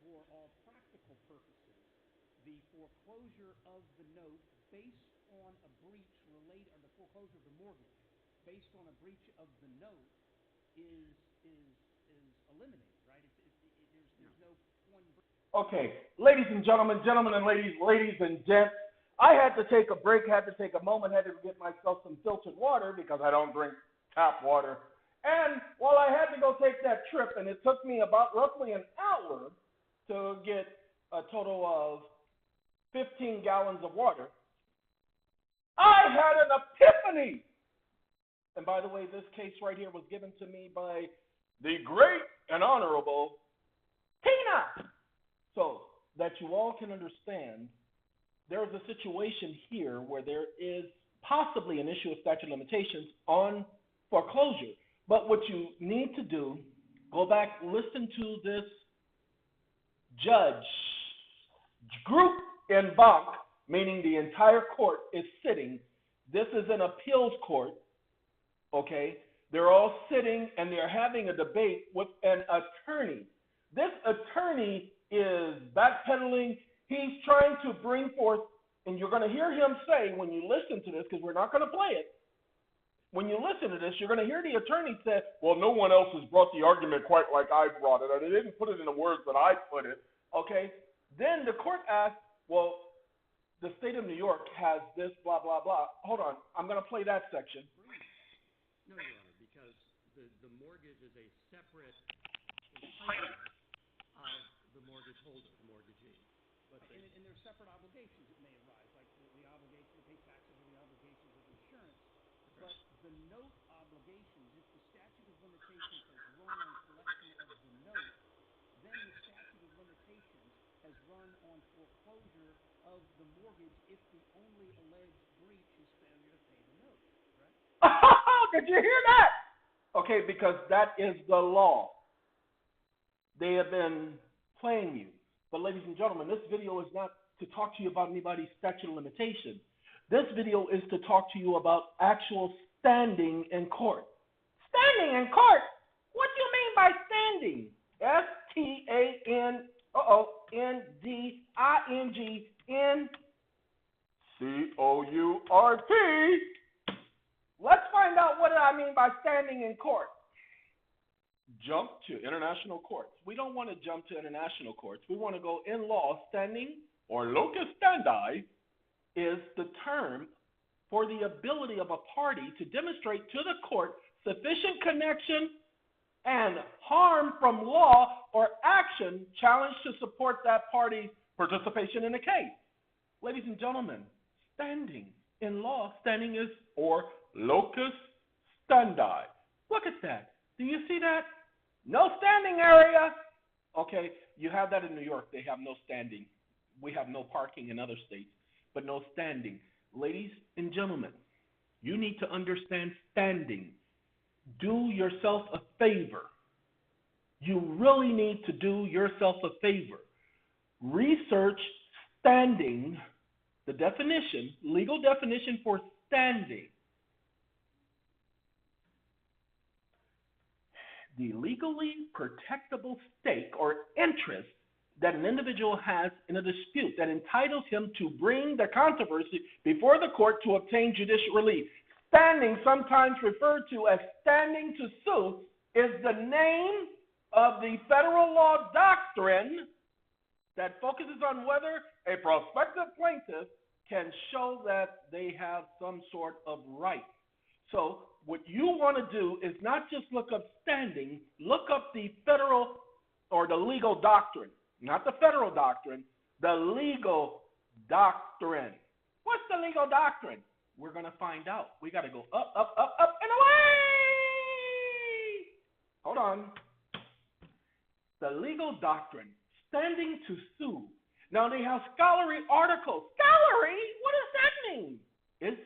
for all practical purposes, the foreclosure of the note based on a breach related, or the foreclosure of the mortgage based on a breach of the note is eliminated, right? There's no point in. Okay, ladies and gentlemen, gentlemen and ladies, ladies and gents, I had to take a break, had to take a moment, had to get myself some filtered water because I don't drink tap water. And while I had to go take that trip, and it took me about roughly an hour to get a total of 15 gallons of water, I had an epiphany. And by the way, this case right here was given to me by the great and honorable Tina. So that you all can understand, there is a situation here where there is possibly an issue of statute of limitations on foreclosure. But what you need to do, go back, listen to this judge group in banc, meaning the entire court is sitting. This is an appeals court, okay? They're all sitting and they're having a debate with an attorney. This attorney is backpedaling. He's trying to bring forth, and you're going to hear him say when you listen to this, because we're not going to play it. When you listen to this, you're going to hear the attorney say, well, no one else has brought the argument quite like I brought it, or they didn't put it in the words that I put it, okay? Then the court asked, well, the state of New York has this, blah, blah, blah. Hold on. I'm going to play that section. No, Your Honor, because the mortgage is a separate entitlement of the mortgage holder, the mortgagee. But and there's separate obligations that may arise, like the obligation to pay taxes or the obligations of insurance. But the note obligations, if the statute of limitations has run on collection of the note, then the statute of limitations has run on foreclosure of the mortgage if the only alleged breach is failure to pay the note, right? Did you hear that? Okay, because that is the law. They have been playing you. But ladies and gentlemen, this video is not to talk to you about anybody's statute of limitations. This video is to talk to you about actual standing in court. Standing in court? What do you mean by standing? STANDINGNCOURT. Let's find out what I mean by standing in court. Jump to international courts. We don't want to jump to international courts. We want to go in law. Standing, or locus standi, is the term for the ability of a party to demonstrate to the court sufficient connection and harm from law or action challenged to support that party's participation in the case. Ladies and gentlemen, standing in law, standing is or locus standi. Look at that. Do you see that? No standing area. Okay, you have that in New York. They have no standing. We have no parking in other states, but no standing. Ladies and gentlemen, you need to understand standing. Do yourself a favor. You really need to do yourself a favor. Research standing, the definition, legal definition for standing. The legally protectable stake or interest that an individual has in a dispute that entitles him to bring the controversy before the court to obtain judicial relief. Standing, sometimes referred to as standing to sue, is the name of the federal law doctrine that focuses on whether a prospective plaintiff can show that they have some sort of right. So what you want to do is not just look up standing, look up the federal or the legal doctrine. Not the federal doctrine, the legal doctrine. What's the legal doctrine? We're going to find out. We got to go up, up, up, up, and away! Hold on. The legal doctrine, standing to sue. Now, they have scholarly articles. Scholarly? What does that mean? Is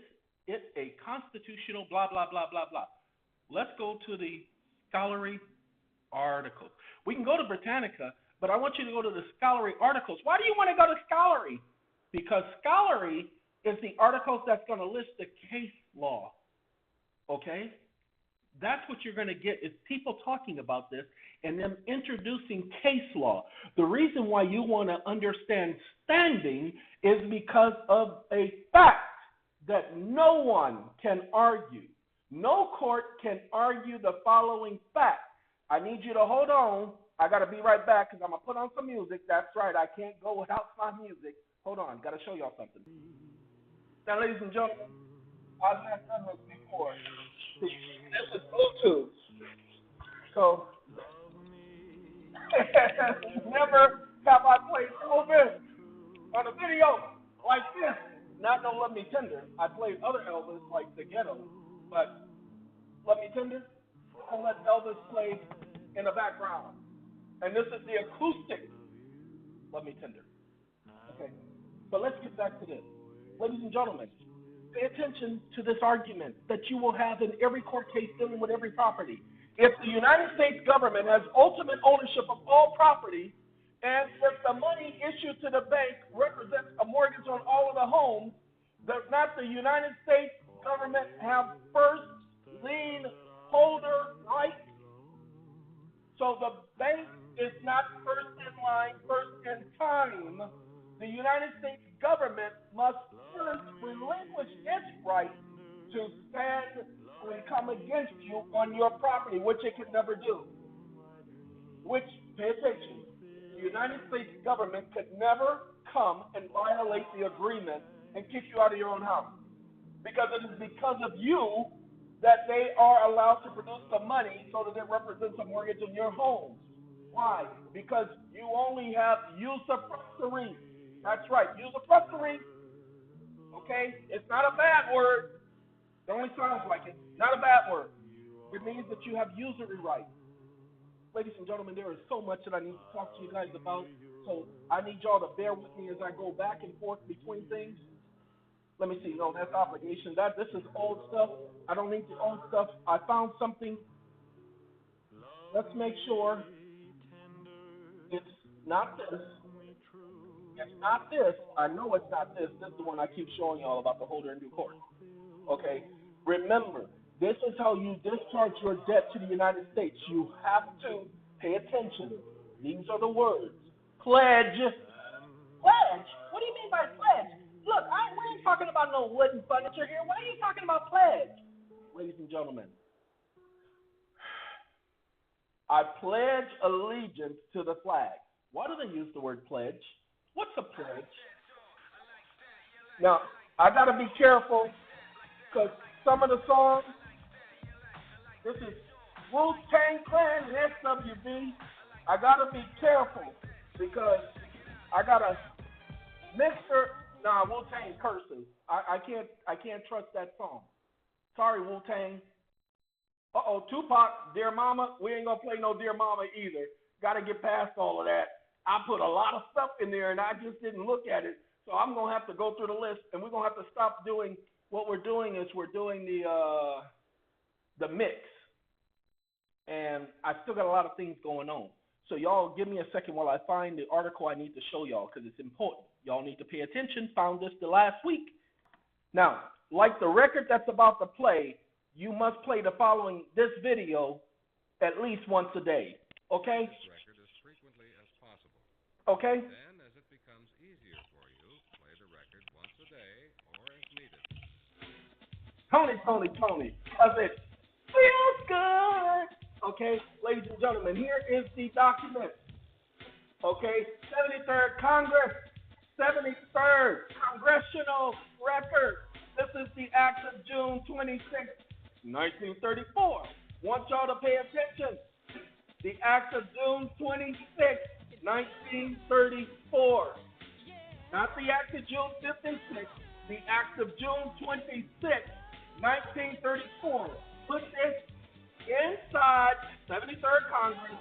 it a constitutional blah, blah, blah, blah, blah? Let's go to the scholarly articles. We can go to Britannica, but I want you to go to the scholarly articles. Why do you want to go to scholarly? Because scholarly is the articles that's going to list the case law. Okay? That's what you're going to get is people talking about this and them introducing case law. The reason why you want to understand standing is because of a fact that no one can argue. No court can argue the following fact. I need you to hold on. I got to be right back because I'm going to put on some music. That's right. I can't go without my music. Hold on. Got to show y'all something. Now, ladies and gentlemen, I've not done this before. See, this is Bluetooth. So, never have I played Elvis on a video like this. Not no Love Me Tender. I played other Elvis like The Ghetto. But Love Me Tender, I'll let Elvis play in the background. And this is the acoustic Love Me Tender. Okay. But let's get back to this. Ladies and gentlemen, pay attention to this argument that you will have in every court case dealing with every property. If the United States government has ultimate ownership of all property, and if the money issued to the bank represents a mortgage on all of the homes, does not the United States government have first lien holder rights? So the bank is not first in line, first in time. The United States government must first relinquish its right to stand and come against you on your property, which it can never do. Which, pay attention, the United States government could never come and violate the agreement and kick you out of your own house. Because it is because of you that they are allowed to produce the money so that it represents a mortgage in your home. Why? Because you only have usufructuary. That's right, usufructuary. Okay? It's not a bad word. It only sounds like it. Not a bad word. It means that you have usury rights. Ladies and gentlemen, there is so much that I need to talk to you guys about. So I need y'all to bear with me as I go back and forth between things. Let me see. No, that's obligation. This is old stuff. I don't need the old stuff. I found something. Let's make sure it's not this. It's not this. I know it's not this. This is the one I keep showing y'all about the holder in due course. Okay? Remember, this is how you discharge your debt to the United States. You have to pay attention. These are the words. Pledge. Pledge? What do you mean by pledge? Look, we ain't talking about no wooden furniture here. What are you talking about pledge? Ladies and gentlemen, I pledge allegiance to the flag. Why do they use the word pledge? What's a pledge? Now, I got to be careful because some of the songs, this is Wu-Tang Clan and SWV. I got to be careful because I got a mixer. Nah, Wu-Tang curses. I can't trust that song. Sorry, Wu-Tang. Tupac, Dear Mama. We ain't gonna play no Dear Mama either. Got to get past all of that. I put a lot of stuff in there and I just didn't look at it. So I'm gonna have to go through the list and we're gonna have to stop doing what we're doing is we're doing the mix. And I still got a lot of things going on. So y'all give me a second while I find the article I need to show y'all because it's important. Y'all need to pay attention. Found this the last week. Now, like the record that's about to play, you must play this video at least once a day. Okay? This record as frequently as possible. Okay? Then, as it becomes easier for you, play the record once a day or as needed. Tony. I said, feels good. Okay, ladies and gentlemen, here is the document. Okay, 73rd Congress, 73rd Congressional Record. This is the Act of June 26, 1934. Want y'all to pay attention. The Act of June 26, 1934. Not the Act of June 56, the Act of June 26, 1934. Put this inside 73rd Congress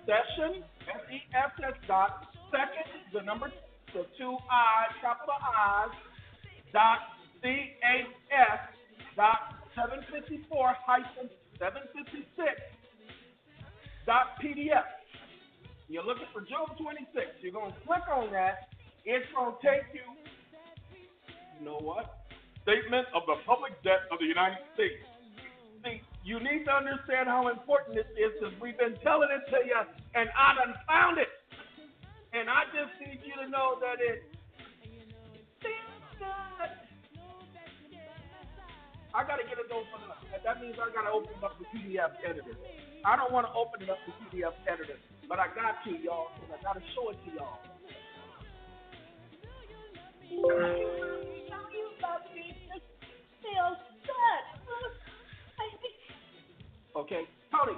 session, SESS second, the number, the two I's, capital I's, CHS 754-756 .pdf. You're looking for June 26. You're going to click on that. It's going to take you, you know what? Statement of the Public Debt of the United States. See, you need to understand how important this is because we've been telling it to you, and I done found it. And I just need you to know that it feels good. I got to get it open up. That means I got to open up the PDF editor. I don't want to open it up the PDF editor, but I got to, y'all, because I got to show it to y'all. You love me. It feels good. Okay, Tony.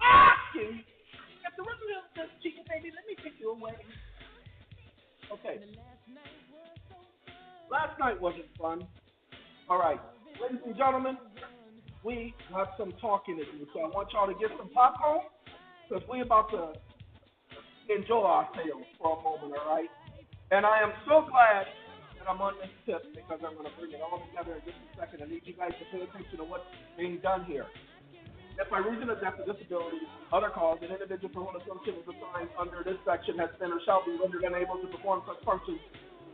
Asking if the rest of the chicken, baby, let me take you away. Okay. Last night wasn't fun. All right, ladies and gentlemen, we got some talking to do, so I want y'all to get some popcorn because we're about to enjoy ourselves for a moment, all right? And I am so glad that I'm on this tip because I'm going to bring it all together in just a second. I need you guys to pay attention to what's being done here. If by reason of death or disability, other cause, an individual for whom a function is assigned under this section has been or shall be rendered unable to perform such functions,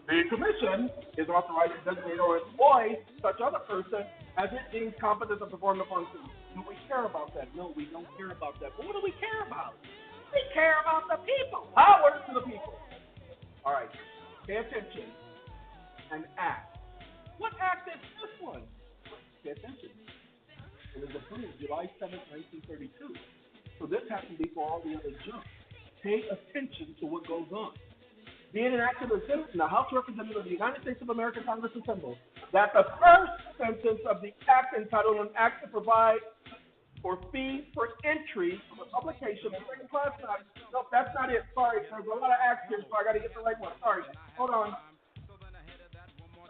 the Commission is authorized to designate or employ such other person as it deems competent to perform the function. Do we care about that? No, we don't care about that. But what do we care about? We care about the people. Power to the people. All right, pay attention and act. What act is this one? Pay attention. It was approved July 7th, 1932. So this happened before all the other junk. Pay attention to what goes on. Being enacted as this in the House of Representatives of the United States of America Congress assembled, that the first sentence of the act entitled an act to provide for fees for entry of a publication of second class. Nope, that's not it. Sorry, there's a lot of acts here, so I got to get the right one. Sorry. Hold on.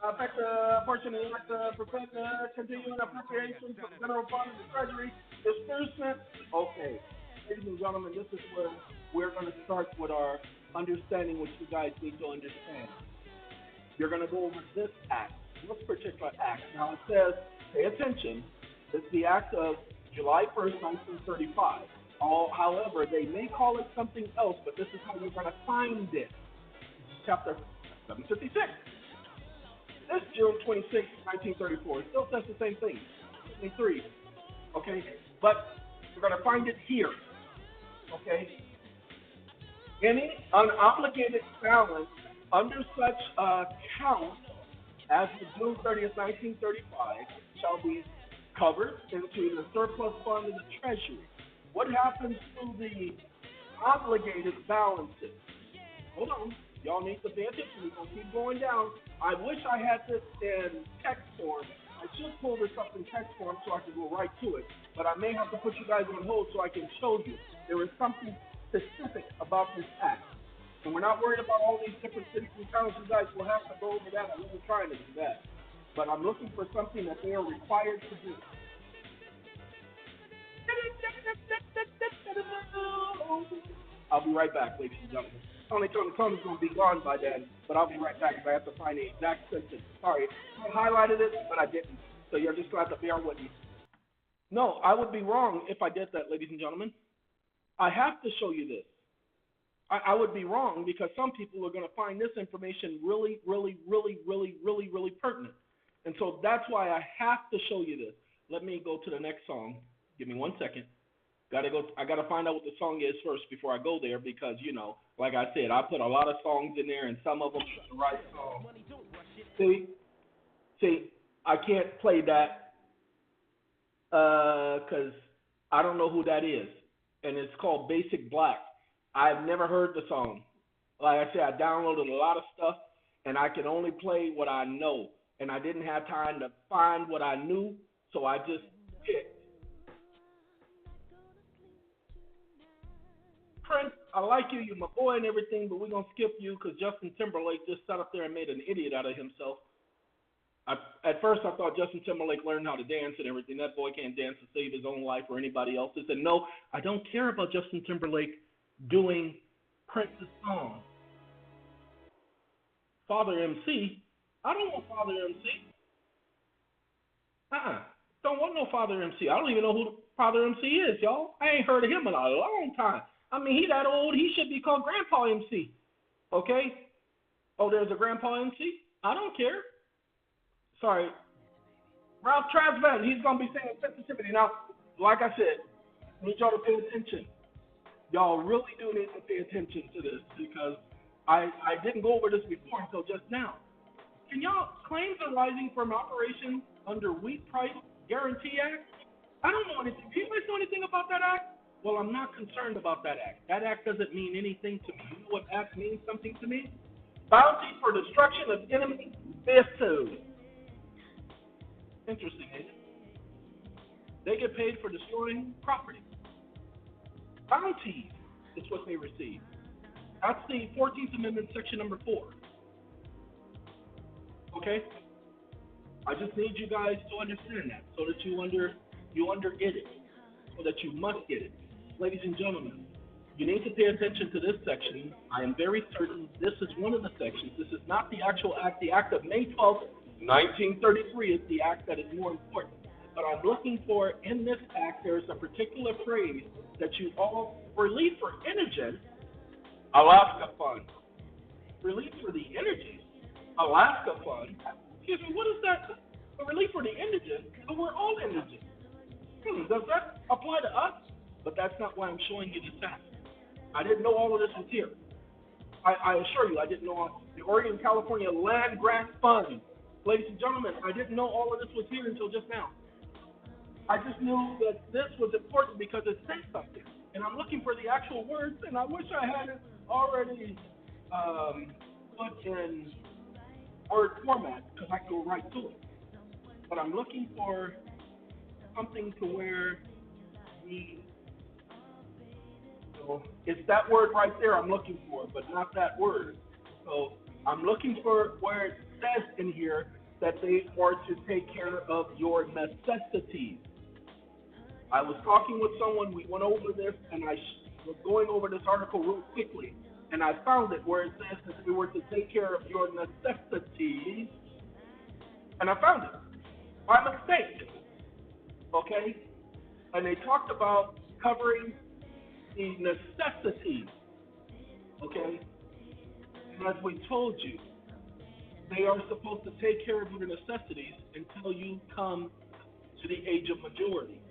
Affect the portion of the prevent continuing appropriations from the general fund and the treasury disbursement. Okay, ladies and gentlemen, this is where we're going to start with our understanding what you guys need to understand. You're going to go over this act, this particular act. Now it says, pay attention, it's the act of July 1st, 1935. However, they may call it something else, but this is how you're going to find it. Chapter 756. This June 26, 1934. It still says the same thing. 3. Okay? But we're going to find it here. Okay? Any unobligated balance under such account as of June 30th, 1935 shall be covered into the surplus fund of the Treasury. What happens to the obligated balances? Hold on. Y'all need to pay attention. We're going to keep going down. I wish I had this in text form. I should pull this up in text form so I can go right to it. But I may have to put you guys on hold so I can show you. There is something specific about this act. And we're not worried about all these different cities and towns. You guys will have to go over that. I'm even trying to do that. But I'm looking for something that they are required to do. I'll be right back, ladies and gentlemen. Tony's going to be gone by then, but I'll be right back because I have to find the exact sentence. Sorry, I highlighted it, but I didn't. So you're just going to have to bear with me. No, I would be wrong if I did that, ladies and gentlemen. I have to show you this. I would be wrong because some people are going to find this information really, really, really, really, really, really pertinent. And so that's why I have to show you this. Let me go to the next song. Give me 1 second. I gotta find out what the song is first before I go there because, you know, like I said, I put a lot of songs in there and some of them are the right song. See, I can't play that because I don't know who that is. And it's called Basic Black. I've never heard the song. Like I said, I downloaded a lot of stuff and I can only play what I know. And I didn't have time to find what I knew, so I just picked. Prince, I like you, you're my boy and everything, but we're going to skip you because Justin Timberlake just sat up there and made an idiot out of himself. At first, I thought Justin Timberlake learned how to dance and everything. That boy can't dance to save his own life or anybody else's. And no, I don't care about Justin Timberlake doing Prince's song. Father MC? I don't want Father MC. Don't want no Father MC. I don't even know who Father MC is, y'all. I ain't heard of him in a long time. I mean, he that old, he should be called Grandpa MC. Okay? Oh, there's a Grandpa MC? I don't care. sorry, Ralph Trazvan, he's going to be saying sensitivity. Now, like I said, I need y'all to pay attention. Y'all really do need to pay attention to this because I didn't go over this before until just now. Can y'all, claims arising from operations under Wheat Price Guarantee Act? I don't know anything. Do you guys know anything about that act? Well, I'm not concerned about that act. That act doesn't mean anything to me. You know what act means something to me? Bounty for destruction of enemy vessels. Interesting, ain't it? They get paid for destroying property. Bounties is what they receive. That's the 14th Amendment, section number 4. Okay? I just need you guys to understand that so that you get it, so that you must get it. Ladies and gentlemen, you need to pay attention to this section. I am very certain this is one of the sections. This is not the actual act. The act of May 12th, 1933 is the act that is more important. But I'm looking for, in this act, there's a particular phrase that you all, relief for indigent, Alaska Fund. Relief for the indigent, Alaska Fund. Excuse me, what is that? The relief for the indigent, but we're all indigent. Does that apply to us? But that's not why I'm showing you this act. I didn't know all of this was here. I assure you, I didn't know all. The Oregon California Land Grant Fund. Ladies and gentlemen, I didn't know all of this was here until just now. I just knew that this was important because it says something. And I'm looking for the actual words, and I wish I had it already put in word format because I could go right to it. But I'm looking for something to where it's that word right there I'm looking for, but not that word. So I'm looking for where it says in here that they are to take care of your necessities. I was talking with someone, we went over this, and I was going over this article real quickly, and I found it where it says that they were to take care of your necessities, and I found it by mistake, okay? And they talked about covering the necessities, okay? And as we told you, they are supposed to take care of your necessities until you come to the age of majority.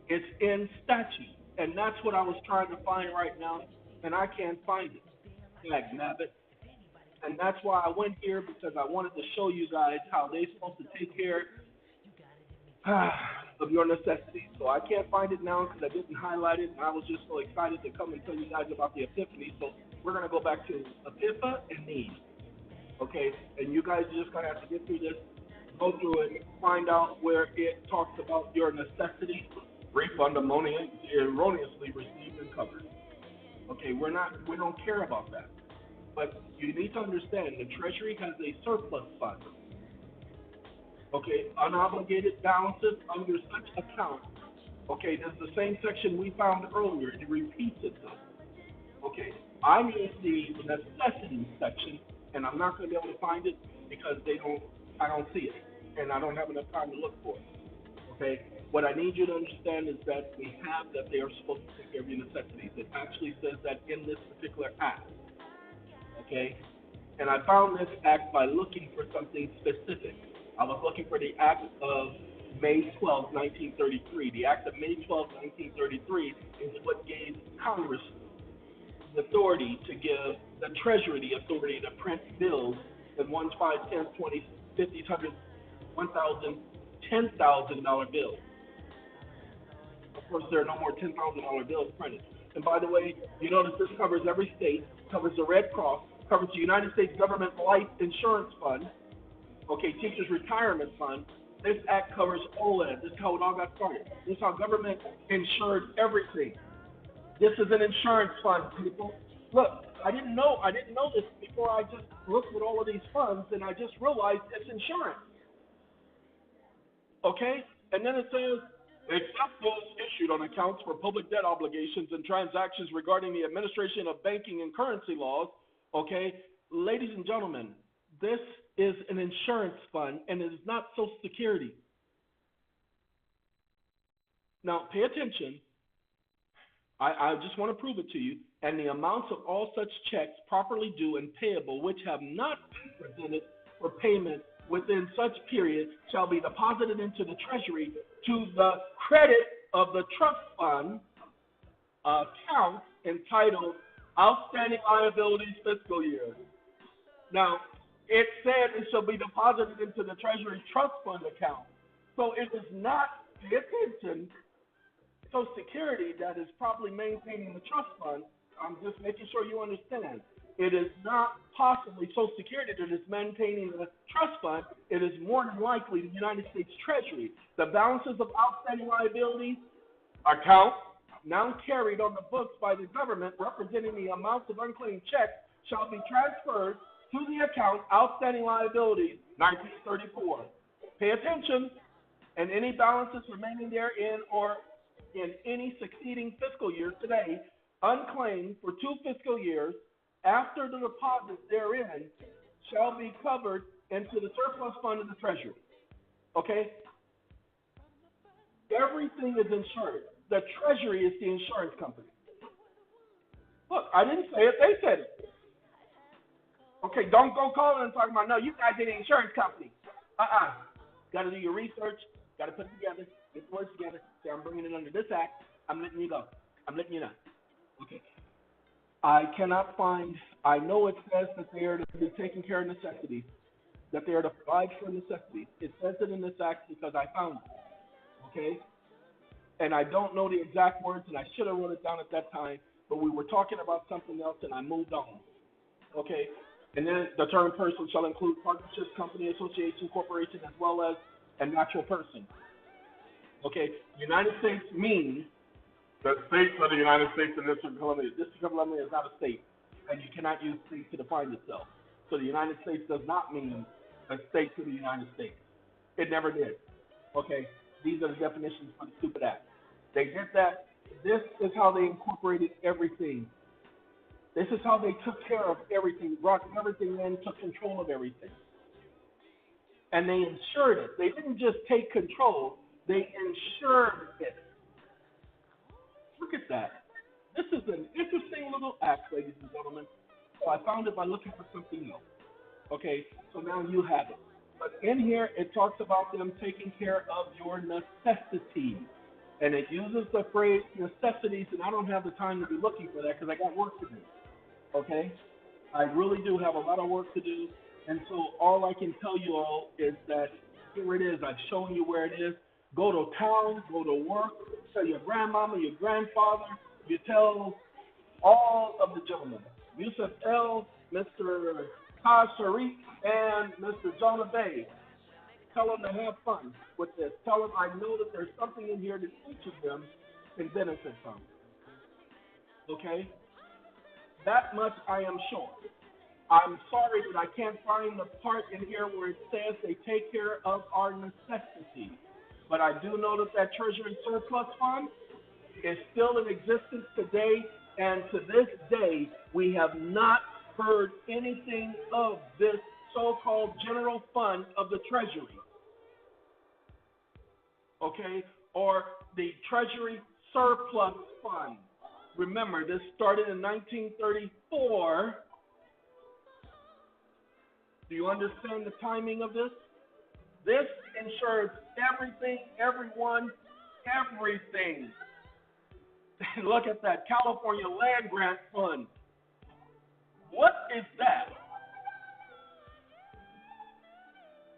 It's in statute, and that's what I was trying to find right now, and I can't find it. Nabbit. And that's why I went here, because I wanted to show you guys how they're supposed to take care of your necessities. So I can't find it now because I didn't highlight it, and I was just so excited to come and tell you guys about the epiphany. So we're going to go back to Epipha and need. Okay? And you guys are just going to have to get through this, go through it, find out where it talks about your necessities, refund erroneously received and covered. Okay, we don't care about that. But you need to understand the Treasury has a surplus fund. Okay, unobligated balances under such account. Okay, this is the same section we found earlier. It repeats itself. Okay, I need the necessities section, and I'm not going to be able to find it because I don't see it, and I don't have enough time to look for it. Okay, what I need you to understand is that we have that they are supposed to take care of your necessities. It actually says that in this particular act. Okay, and I found this act by looking for something specific. I was looking for the act of May 12, 1933. The act of May 12, 1933 is what gave Congress the authority to give the Treasury the authority to print bills in 1, 5, 10, 20, 50, 100, 1,000, $10,000 bills. Of course, there are no more $10,000 bills printed. And by the way, you notice this covers every state, covers the Red Cross, covers the United States Government Life Insurance Fund, okay, Teachers Retirement Fund. This act covers all of that. This is how it all got started. This is how government insured everything. This is an insurance fund, people. Look, I didn't know this before I just looked at all of these funds, and I just realized it's insurance. Okay? And then it says, except those issued on accounts for public debt obligations and transactions regarding the administration of banking and currency laws, okay? Ladies and gentlemen, this is an insurance fund, and it is not Social Security. Now, pay attention. I just want to prove it to you. And the amounts of all such checks properly due and payable, which have not been presented for payment within such period shall be deposited into the Treasury to the credit of the trust fund account entitled Outstanding Liabilities Fiscal Year. Now, it said it shall be deposited into the Treasury Trust Fund account. So it is not, pay attention, Social Security that is properly maintaining the trust fund. I'm just making sure you understand. It is not possibly Social Security that is maintaining the trust fund. It is more than likely the United States Treasury. The balances of outstanding liabilities account now carried on the books by the government representing the amounts of unclaimed checks shall be transferred to the account outstanding liabilities 1934. Pay attention, and any balances remaining therein or in any succeeding fiscal year today unclaimed for 2 fiscal years after the deposit therein shall be covered into the surplus fund of the Treasury. Okay? Everything is insured. The Treasury is the insurance company. Look, I didn't say it, they said it. Okay, don't go calling and talking about, no, you guys are the insurance company. Got to do your research, got to put it together, get the words together, say I'm bringing it under this act, I'm letting you go. I'm letting you know. Okay. I cannot find, I know it says that they are to be taking care of necessities, that they are to provide for necessities. It says it in this act because I found it. Okay? And I don't know the exact words, and I should have wrote it down at that time, but we were talking about something else, and I moved on. Okay? And then the term person shall include partnership, company, association, corporation, as well as a natural person. Okay? United States means the states of the United States and District of Columbia. District of Columbia is not a state, and you cannot use state to define itself. So the United States does not mean a state to the United States. It never did. Okay? These are the definitions for the stupid act. They did that. This is how they incorporated everything. This is how they took care of everything, brought everything in, took control of everything. And they insured it. They didn't just take control, they insured it. Look at that. This is an interesting little act, ladies and gentlemen. So I found it by looking for something else. Okay, so now you have it. But in here, it talks about them taking care of your necessities. And it uses the phrase necessities, and I don't have the time to be looking for that because I got work to do. Okay? I really do have a lot of work to do. And so all I can tell you all is that here it is. I've shown you where it is. Go to town, go to work, tell your grandmama, your grandfather, you tell all of the gentlemen, Yusuf L., Mr. Taj Sharif, and Mr. Jonah Bay. Tell them to have fun with this. Tell them I know that there's something in here that each of them can benefit from. Okay? That much I am sure. I'm sorry that I can't find the part in here where it says they take care of our necessities. But I do know that that Treasury Surplus Fund is still in existence today, and to this day, we have not heard anything of this so-called general fund of the Treasury. Okay? Or the Treasury Surplus Fund. Remember, this started in 1934. Do you understand the timing of this? This ensures everything, everyone, everything. Look at that, California Land Grant Fund. What is that?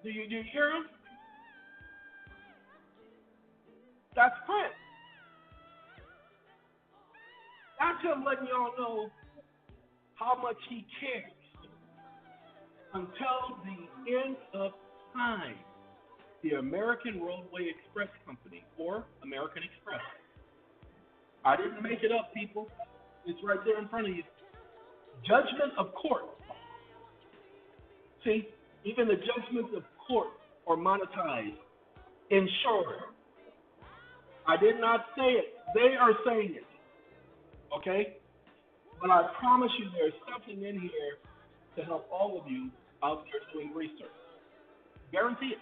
Do you hear him? That's Prince. That's him letting y'all know how much he cares until the end of time. The American Roadway Express Company, or American Express. I didn't make it up, people. It's right there in front of you. Judgment of court. See, even the judgments of court are monetized, insured. I did not say it. They are saying it. Okay? But I promise you there's something in here to help all of you out there doing research. Guarantee it.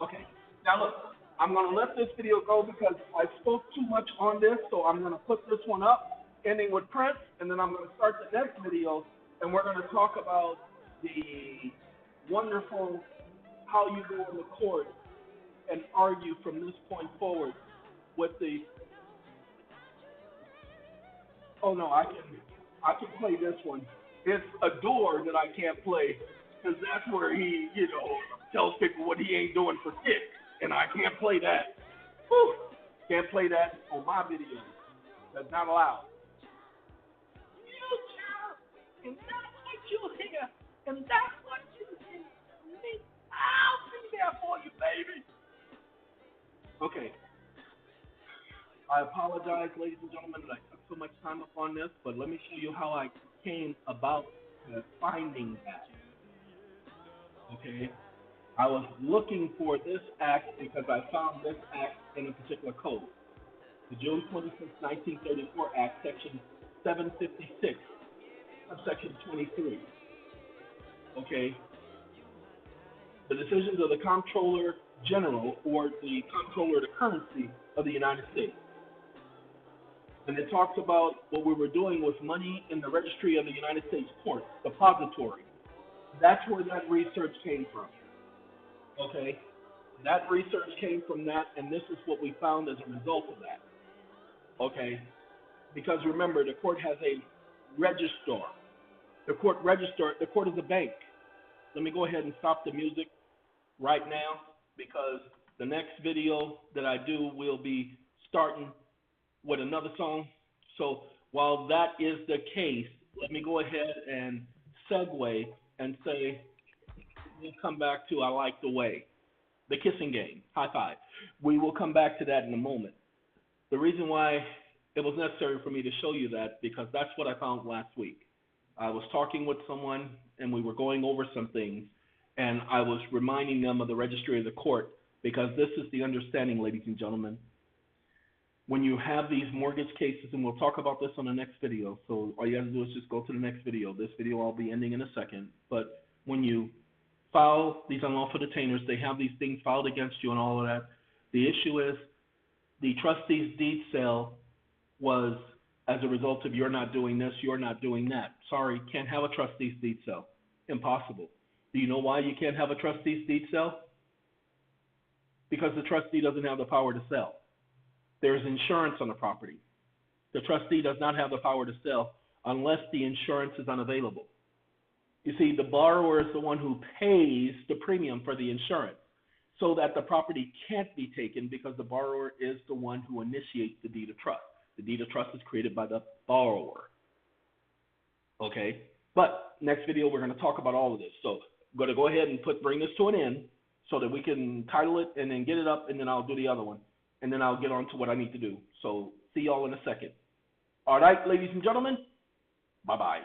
Okay, now look, I'm going to let this video go because I spoke too much on this, so I'm going to put this one up, ending with Prince, and then I'm going to start the next video, and we're going to talk about the wonderful how you go in the court and argue from this point forward with the, oh no, I can play this one. It's a door that I can't play because that's where he, tells people what he ain't doing for kicks, and I can't play that. Whew. Can't play that on my video. That's not allowed. You, and that's what you hear, and that's what you hear. I'll be there for you, baby. Okay. I apologize, ladies and gentlemen, that I took so much time up on this, but let me show you how I came about finding that. Okay? I was looking for this act because I found this act in a particular code. The June 26, 1934 Act, Section 756, Section 23. Okay? The decisions of the Comptroller General or the Comptroller of the Currency of the United States. And it talks about what we were doing with money in the registry of the United States Courts, depository. That's where that research came from. Okay? That research came from that, and this is what we found as a result of that. Okay? Because remember, the court has a registrar. The court is a bank. Let me go ahead and stop the music right now because the next video that I do will be starting with another song. So while that is the case, let me go ahead and segue and say, we'll come back to I Like the Way, the kissing game, high five. We will come back to that in a moment. The reason why it was necessary for me to show you that, because that's what I found last week. I was talking with someone and we were going over some things, and I was reminding them of the registry of the court, because this is the understanding, ladies and gentlemen. When you have these mortgage cases, and we'll talk about this on the next video, so all you have to do is just go to the next video. This video I'll be ending in a second. But when you file these unlawful detainers, they have these things filed against you and all of that. The issue is the trustee's deed sale was as a result of you're not doing this, you're not doing that. Sorry, can't have a trustee's deed sale. Impossible. Do you know why you can't have a trustee's deed sale? Because the trustee doesn't have the power to sell. There's insurance on the property. The trustee does not have the power to sell unless the insurance is unavailable. You see, the borrower is the one who pays the premium for the insurance so that the property can't be taken, because the borrower is the one who initiates the deed of trust. The deed of trust is created by the borrower. Okay? But next video, we're going to talk about all of this. So I'm going to go ahead and bring this to an end so that we can title it and then get it up, and then I'll do the other one. And then I'll get on to what I need to do. So see y'all in a second. All right, ladies and gentlemen, bye-bye.